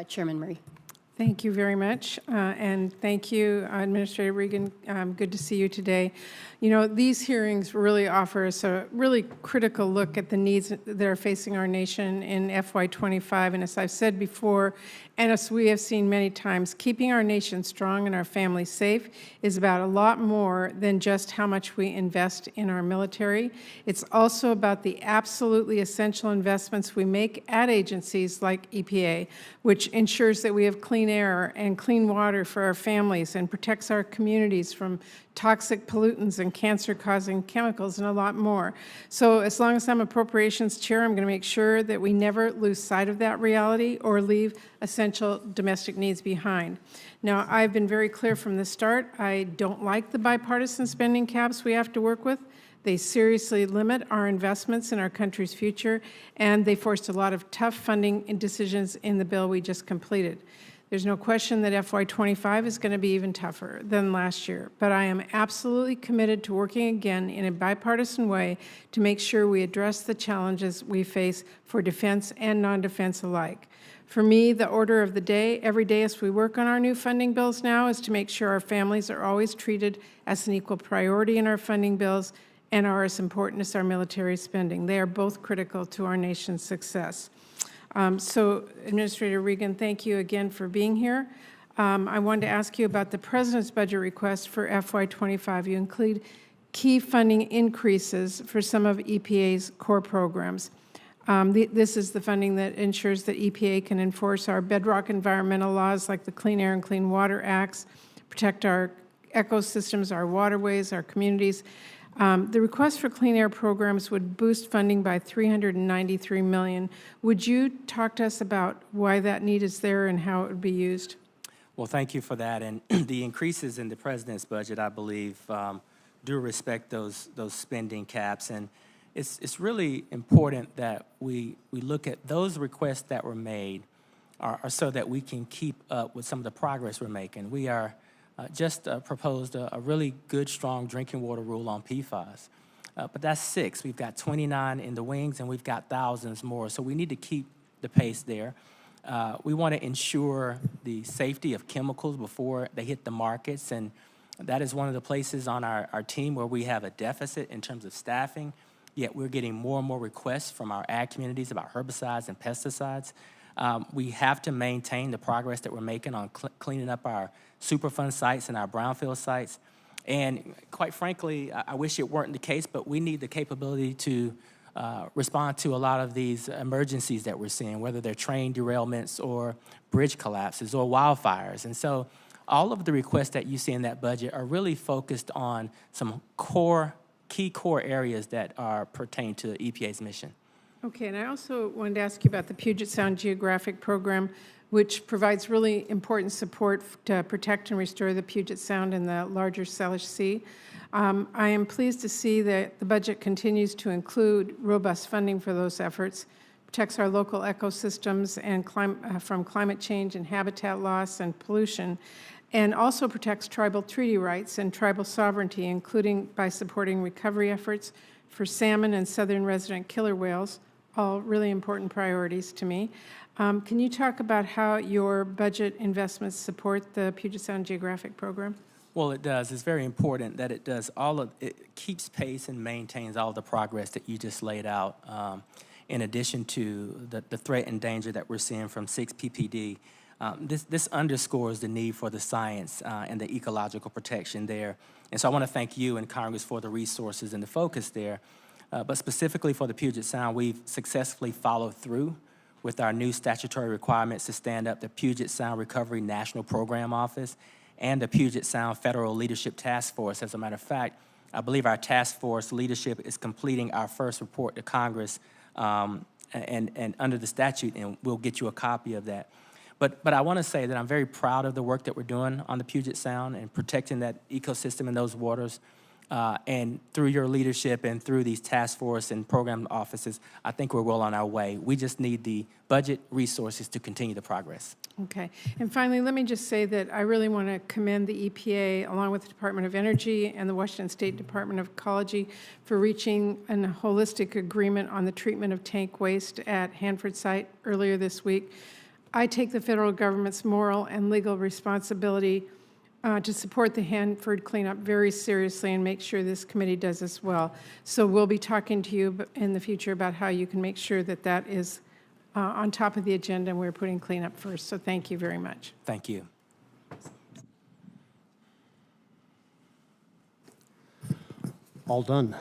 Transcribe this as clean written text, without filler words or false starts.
Chairman Murray. Thank you very much, and thank you, Administrator Regan. Good to see you today. You know, these hearings really offer us a really critical look at the needs that are facing our nation in FY25, and as I've said before, and as we have seen many times, keeping our nation strong and our families safe is about a lot more than just how much we invest in our military. It's also about the absolutely essential investments we make at agencies like EPA, which ensures that we have clean air and clean water for our families and protects our communities from toxic pollutants and cancer-causing chemicals and a lot more. So as long as I'm Appropriations Chair, I'm going to make sure that we never lose sight of that reality or leave essential domestic needs behind. Now, I've been very clear from the start, I don't like the bipartisan spending caps we have to work with. They seriously limit our investments in our country's future, and they forced a lot of tough funding decisions in the bill we just completed. There's no question that FY25 is going to be even tougher than last year, but I am absolutely committed to working again in a bipartisan way to make sure we address the challenges we face for defense and non-defense alike. For me, the order of the day, every day as we work on our new funding bills now, is to make sure our families are always treated as an equal priority in our funding bills and are as important as our military spending. They are both critical to our nation's success. So, Administrator Regan, thank you again for being here. I wanted to ask you about the President's budget request for FY25. You include key funding increases for some of EPA's core programs. This is the funding that ensures that EPA can enforce our bedrock environmental laws like the Clean Air and Clean Water Acts, protect our ecosystems, our waterways, our communities. The request for clean air programs would boost funding by $393 million. Would you talk to us about why that need is there and how it would be used? Well, thank you for that. And the increases in the President's budget, I believe, do respect those spending caps. And it's really important that we look at those requests that were made are so that we can keep up with some of the progress we're making. We are just proposed a really good, strong drinking water rule on PFAS. But that's 6. We've got 29 in the wings, and we've got thousands more. So we need to keep the pace there. We want to ensure the safety of chemicals before they hit the markets, and that is one of the places on our team where we have a deficit in terms of staffing, yet we're getting more and more requests from our ag communities about herbicides and pesticides. We have to maintain the progress that we're making on cleaning up our Superfund sites and our brownfield sites. And quite frankly, I wish it weren't the case, but we need the capability to respond to a lot of these emergencies that we're seeing, whether they're train derailments or bridge collapses or wildfires. And so all of the requests that you see in that budget are really focused on some key core areas that are pertain to EPA's mission. Okay, and I also wanted to ask you about the Puget Sound Geographic Program, which provides really important support to protect and restore the Puget Sound and the larger Salish Sea. I am pleased to see that the budget continues to include robust funding for those efforts, protects our local ecosystems and from climate change and habitat loss and pollution, and also protects tribal treaty rights and tribal sovereignty, including by supporting recovery efforts for salmon and southern resident killer whales, all really important priorities to me. Can you talk about how your budget investments support the Puget Sound Geographic Program? Well, it does. It's very important that it does it keeps pace and maintains all the progress that you just laid out, in addition to the threat and danger that we're seeing from 6 PPD. This underscores the need for the science and the ecological protection there. And so I want to thank you and Congress for the resources and the focus there. But specifically for the Puget Sound, we've successfully followed through with our new statutory requirements to stand up the Puget Sound Recovery National Program Office and the Puget Sound Federal Leadership Task Force. As a matter of fact, I believe our task force leadership is completing our first report to Congress and under the statute, and we'll get you a copy of that. But I want to say that I'm very proud of the work that we're doing on the Puget Sound and protecting that ecosystem in those waters. And through your leadership and through these task force and program offices, I think we're well on our way. We just need the budget resources to continue the progress. Okay. And finally, let me just say that I really want to commend the EPA, along with the Department of Energy and the Washington State Department of Ecology, for reaching a holistic agreement on the treatment of tank waste at Hanford site earlier this week. I take the federal government's moral and legal responsibility to support the Hanford cleanup very seriously and make sure this committee does as well. So we'll be talking to you in the future about how you can make sure that that is on top of the agenda, and we're putting cleanup first. So thank you very much. Thank you. All done.